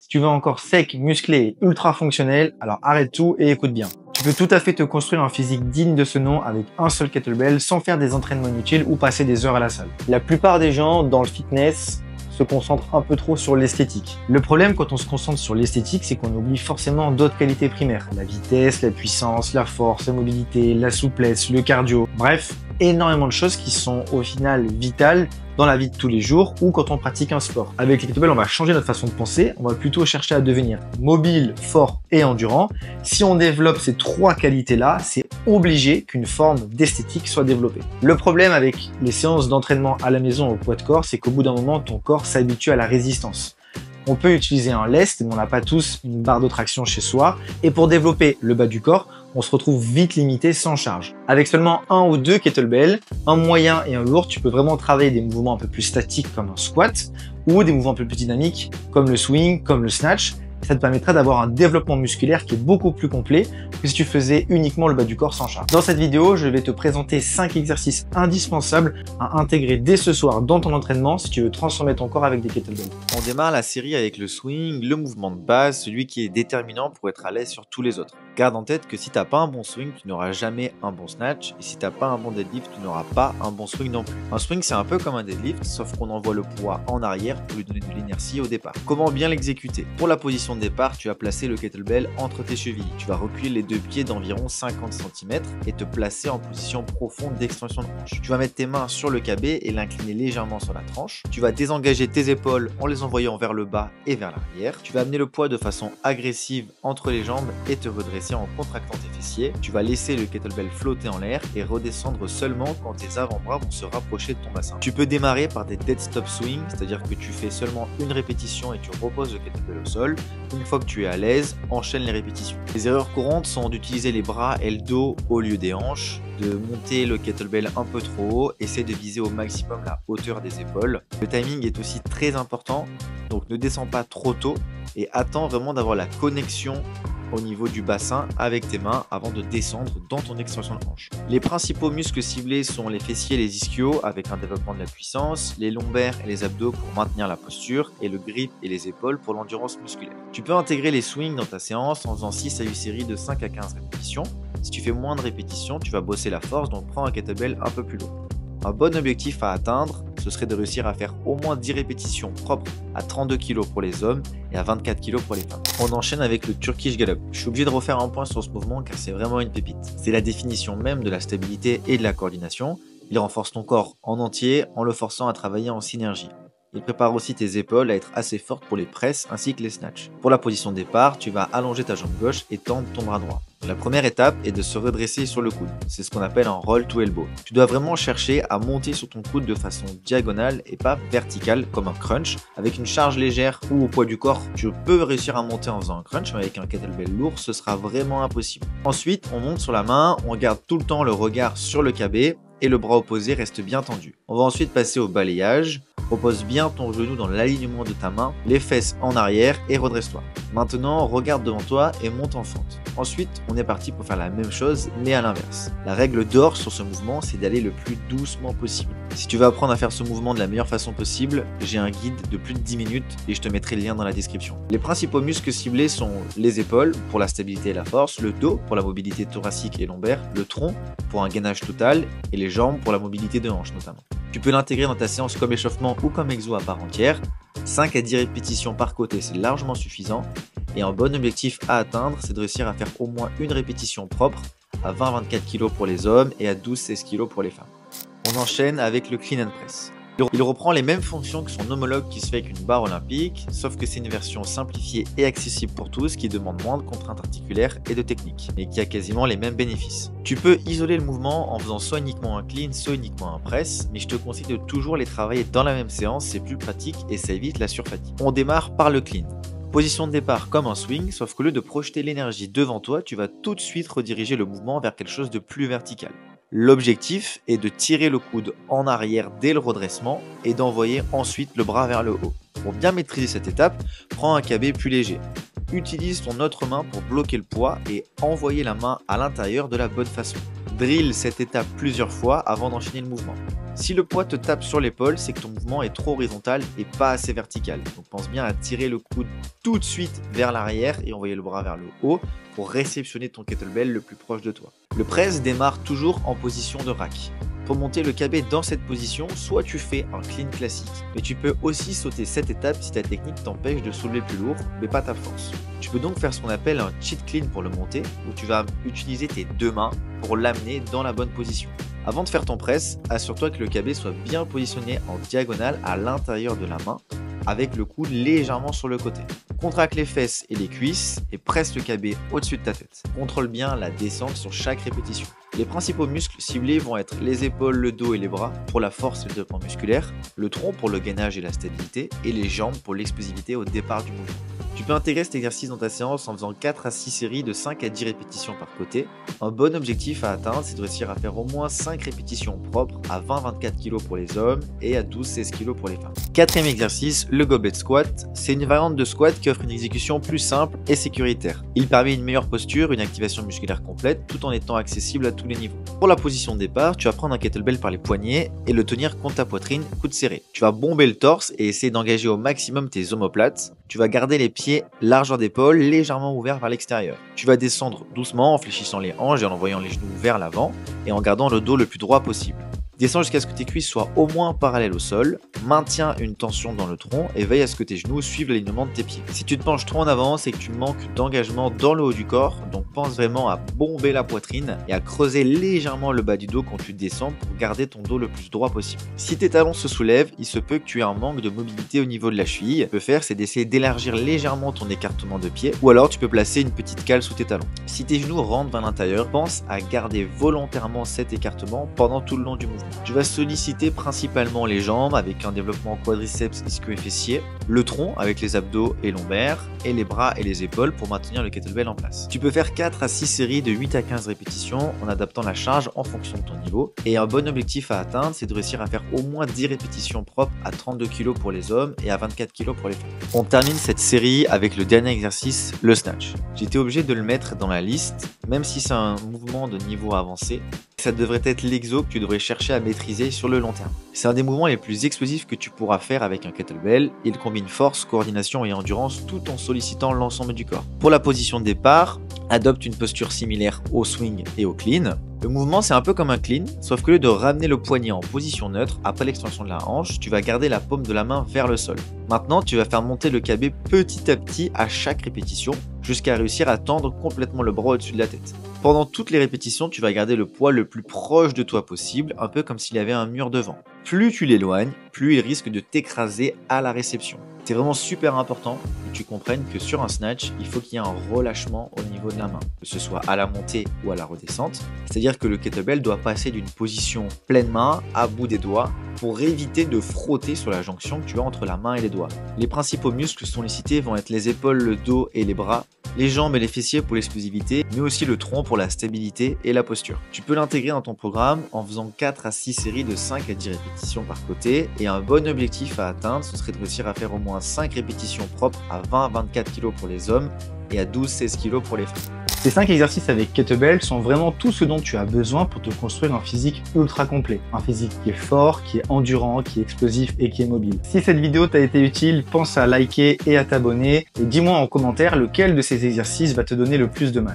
Si tu veux encore sec, musclé et ultra fonctionnel, alors arrête tout et écoute bien. Tu peux tout à fait te construire un physique digne de ce nom avec un seul kettlebell sans faire des entraînements inutiles ou passer des heures à la salle. La plupart des gens dans le fitness se concentrent un peu trop sur l'esthétique. Le problème quand on se concentre sur l'esthétique, c'est qu'on oublie forcément d'autres qualités primaires. La vitesse, la puissance, la force, la mobilité, la souplesse, le cardio. Bref, énormément de choses qui sont au final vitales dans la vie de tous les jours ou quand on pratique un sport. Avec les kettlebells, on va changer notre façon de penser, on va plutôt chercher à devenir mobile, fort et endurant. Si on développe ces trois qualités-là, c'est obligé qu'une forme d'esthétique soit développée. Le problème avec les séances d'entraînement à la maison au poids de corps, c'est qu'au bout d'un moment, ton corps s'habitue à la résistance. On peut utiliser un lest, mais on n'a pas tous une barre de traction chez soi. Et pour développer le bas du corps, on se retrouve vite limité sans charge. Avec seulement un ou deux kettlebells, un moyen et un lourd, tu peux vraiment travailler des mouvements un peu plus statiques comme un squat ou des mouvements un peu plus dynamiques comme le swing, comme le snatch. Ça te permettra d'avoir un développement musculaire qui est beaucoup plus complet que si tu faisais uniquement le bas du corps sans charge. Dans cette vidéo, je vais te présenter 5 exercices indispensables à intégrer dès ce soir dans ton entraînement si tu veux transformer ton corps avec des kettlebells. On démarre la série avec le swing, le mouvement de base, celui qui est déterminant pour être à l'aise sur tous les autres. Garde en tête que si tu n'as pas un bon swing, tu n'auras jamais un bon snatch, et si tu n'as pas un bon deadlift, tu n'auras pas un bon swing non plus. Un swing, c'est un peu comme un deadlift, sauf qu'on envoie le poids en arrière pour lui donner de l'inertie au départ. Comment bien l'exécuter? Pour la position de départ, tu vas placer le kettlebell entre tes chevilles. Tu vas reculer les deux pieds d'environ 50 cm et te placer en position profonde d'extension de hanche. Tu vas mettre tes mains sur le KB et l'incliner légèrement sur la tranche. Tu vas désengager tes épaules en les envoyant vers le bas et vers l'arrière. Tu vas amener le poids de façon agressive entre les jambes et te redresser en contractant tes fessiers. Tu vas laisser le kettlebell flotter en l'air et redescendre seulement quand tes avant-bras vont se rapprocher de ton bassin. Tu peux démarrer par des dead stop swing, c'est-à-dire que tu fais seulement une répétition et tu reposes le kettlebell au sol. Une fois que tu es à l'aise, enchaîne les répétitions. Les erreurs courantes sont d'utiliser les bras et le dos au lieu des hanches, de monter le kettlebell un peu trop haut, essaie de viser au maximum la hauteur des épaules. Le timing est aussi très important, donc ne descends pas trop tôt et attends vraiment d'avoir la connexion au niveau du bassin avec tes mains avant de descendre dans ton extension de hanche. Les principaux muscles ciblés sont les fessiers et les ischios avec un développement de la puissance, les lombaires et les abdos pour maintenir la posture et le grip et les épaules pour l'endurance musculaire. Tu peux intégrer les swings dans ta séance en faisant 6 à 8 séries de 5 à 15 répétitions. Si tu fais moins de répétitions, tu vas bosser la force, donc prends un kettlebell un peu plus lourd. Un bon objectif à atteindre, ce serait de réussir à faire au moins 10 répétitions propres à 32 kg pour les hommes et à 24 kg pour les femmes. On enchaîne avec le Turkish Gallop. Je suis obligé de refaire un point sur ce mouvement car c'est vraiment une pépite. C'est la définition même de la stabilité et de la coordination. Il renforce ton corps en entier en le forçant à travailler en synergie. Il prépare aussi tes épaules à être assez fortes pour les presses ainsi que les snatchs. Pour la position de départ, tu vas allonger ta jambe gauche et tendre ton bras droit. La première étape est de se redresser sur le coude. C'est ce qu'on appelle un roll to elbow. Tu dois vraiment chercher à monter sur ton coude de façon diagonale et pas verticale comme un crunch. Avec une charge légère ou au poids du corps, tu peux réussir à monter en faisant un crunch, mais avec un kettlebell lourd, ce sera vraiment impossible. Ensuite, on monte sur la main, on garde tout le temps le regard sur le KB et le bras opposé reste bien tendu. On va ensuite passer au balayage. Repose bien ton genou dans l'alignement de ta main, les fesses en arrière et redresse-toi. Maintenant, regarde devant toi et monte en fente. Ensuite, on est parti pour faire la même chose, mais à l'inverse. La règle d'or sur ce mouvement, c'est d'aller le plus doucement possible. Si tu veux apprendre à faire ce mouvement de la meilleure façon possible, j'ai un guide de plus de 10 minutes et je te mettrai le lien dans la description. Les principaux muscles ciblés sont les épaules pour la stabilité et la force, le dos pour la mobilité thoracique et lombaire, le tronc pour un gainage total et les jambes pour la mobilité de hanche notamment. Tu peux l'intégrer dans ta séance comme échauffement ou comme exo à part entière. 5 à 10 répétitions par côté, c'est largement suffisant. Et un bon objectif à atteindre, c'est de réussir à faire au moins une répétition propre à 20-24 kg pour les hommes et à 12-16 kg pour les femmes. On enchaîne avec le clean and press. Il reprend les mêmes fonctions que son homologue qui se fait avec une barre olympique, sauf que c'est une version simplifiée et accessible pour tous qui demande moins de contraintes articulaires et de technique, mais qui a quasiment les mêmes bénéfices. Tu peux isoler le mouvement en faisant soit uniquement un clean, soit uniquement un press, mais je te conseille de toujours les travailler dans la même séance, c'est plus pratique et ça évite la surfatigue. On démarre par le clean. Position de départ comme un swing, sauf qu'au lieu de projeter l'énergie devant toi, tu vas tout de suite rediriger le mouvement vers quelque chose de plus vertical. L'objectif est de tirer le coude en arrière dès le redressement et d'envoyer ensuite le bras vers le haut. Pour bien maîtriser cette étape, prends un KB plus léger. Utilise ton autre main pour bloquer le poids et envoyer la main à l'intérieur de la bonne façon. Drill cette étape plusieurs fois avant d'enchaîner le mouvement. Si le poids te tape sur l'épaule, c'est que ton mouvement est trop horizontal et pas assez vertical. Donc pense bien à tirer le coude tout de suite vers l'arrière et envoyer le bras vers le haut pour réceptionner ton kettlebell le plus proche de toi. Le press démarre toujours en position de rack. Pour monter le KB dans cette position, soit tu fais un clean classique, mais tu peux aussi sauter cette étape si ta technique t'empêche de soulever plus lourd, mais pas ta force. Tu peux donc faire ce qu'on appelle un cheat clean pour le monter, où tu vas utiliser tes deux mains pour l'amener dans la bonne position. Avant de faire ton press, assure-toi que le KB soit bien positionné en diagonale à l'intérieur de la main, avec le coude légèrement sur le côté. Contracte les fesses et les cuisses et presse le KB au-dessus de ta tête. Contrôle bien la descente sur chaque répétition. Les principaux muscles ciblés vont être les épaules, le dos et les bras pour la force et le développement musculaire, le tronc pour le gainage et la stabilité, et les jambes pour l'explosivité au départ du mouvement. Tu peux intégrer cet exercice dans ta séance en faisant 4 à 6 séries de 5 à 10 répétitions par côté. Un bon objectif à atteindre, c'est de réussir à faire au moins 5 répétitions propres à 20-24 kg pour les hommes et à 12-16 kg pour les femmes. Quatrième exercice, le goblet squat. C'est une variante de squat qui offre une exécution plus simple et sécuritaire. Il permet une meilleure posture, une activation musculaire complète, tout en étant accessible à tous les niveaux. Pour la position de départ, tu vas prendre un kettlebell par les poignets et le tenir contre ta poitrine, coude serré. Tu vas bomber le torse et essayer d'engager au maximum tes omoplates. Tu vas garder les pieds largeur d'épaule légèrement ouverts vers l'extérieur. Tu vas descendre doucement en fléchissant les hanches et en envoyant les genoux vers l'avant et en gardant le dos le plus droit possible. Descends jusqu'à ce que tes cuisses soient au moins parallèles au sol, maintiens une tension dans le tronc et veille à ce que tes genoux suivent l'alignement de tes pieds. Si tu te penches trop en avant, c'est que tu manques d'engagement dans le haut du corps, donc pense vraiment à bomber la poitrine et à creuser légèrement le bas du dos quand tu descends pour garder ton dos le plus droit possible. Si tes talons se soulèvent, il se peut que tu aies un manque de mobilité au niveau de la cheville. Ce que tu peux faire, c'est d'essayer d'élargir légèrement ton écartement de pied, ou alors tu peux placer une petite cale sous tes talons. Si tes genoux rentrent vers l'intérieur, pense à garder volontairement cet écartement pendant tout le long du mouvement. Tu vas solliciter principalement les jambes avec un développement quadriceps ischio et fessier, le tronc avec les abdos et lombaires, et les bras et les épaules pour maintenir le kettlebell en place. Tu peux faire 4 à 6 séries de 8 à 15 répétitions en adaptant la charge en fonction de ton niveau. Et un bon objectif à atteindre, c'est de réussir à faire au moins 10 répétitions propres à 32 kg pour les hommes et à 24 kg pour les femmes. On termine cette série avec le dernier exercice, le snatch. J'étais obligé de le mettre dans la liste, même si c'est un mouvement de niveau avancé. Ça devrait être l'exo que tu devrais chercher à maîtriser sur le long terme. C'est un des mouvements les plus explosifs que tu pourras faire avec un kettlebell. Il combine force, coordination et endurance tout en sollicitant l'ensemble du corps. Pour la position de départ, adopte une posture similaire au swing et au clean. Le mouvement, c'est un peu comme un clean, sauf que au lieu de ramener le poignet en position neutre après l'extension de la hanche, tu vas garder la paume de la main vers le sol. Maintenant, tu vas faire monter le KB petit à petit à chaque répétition jusqu'à réussir à tendre complètement le bras au-dessus de la tête. Pendant toutes les répétitions, tu vas garder le poids le plus proche de toi possible, un peu comme s'il y avait un mur devant. Plus tu l'éloignes, plus il risque de t'écraser à la réception. C'est vraiment super important que tu comprennes que sur un snatch, il faut qu'il y ait un relâchement au niveau de la main, que ce soit à la montée ou à la redescente. C'est-à-dire que le kettlebell doit passer d'une position pleine main à bout des doigts pour éviter de frotter sur la jonction que tu as entre la main et les doigts. Les principaux muscles sollicités vont être les épaules, le dos et les bras, les jambes et les fessiers pour l'explosivité, mais aussi le tronc pour la stabilité et la posture. Tu peux l'intégrer dans ton programme en faisant 4 à 6 séries de 5 à 10 répétitions par côté, et un bon objectif à atteindre, ce serait de réussir à faire au moins 5 répétitions propres à 20-24 kg pour les hommes et à 12-16 kg pour les femmes. Ces 5 exercices avec kettlebell sont vraiment tout ce dont tu as besoin pour te construire un physique ultra complet. Un physique qui est fort, qui est endurant, qui est explosif et qui est mobile. Si cette vidéo t'a été utile, pense à liker et à t'abonner. Et dis-moi en commentaire lequel de ces exercices va te donner le plus de mal.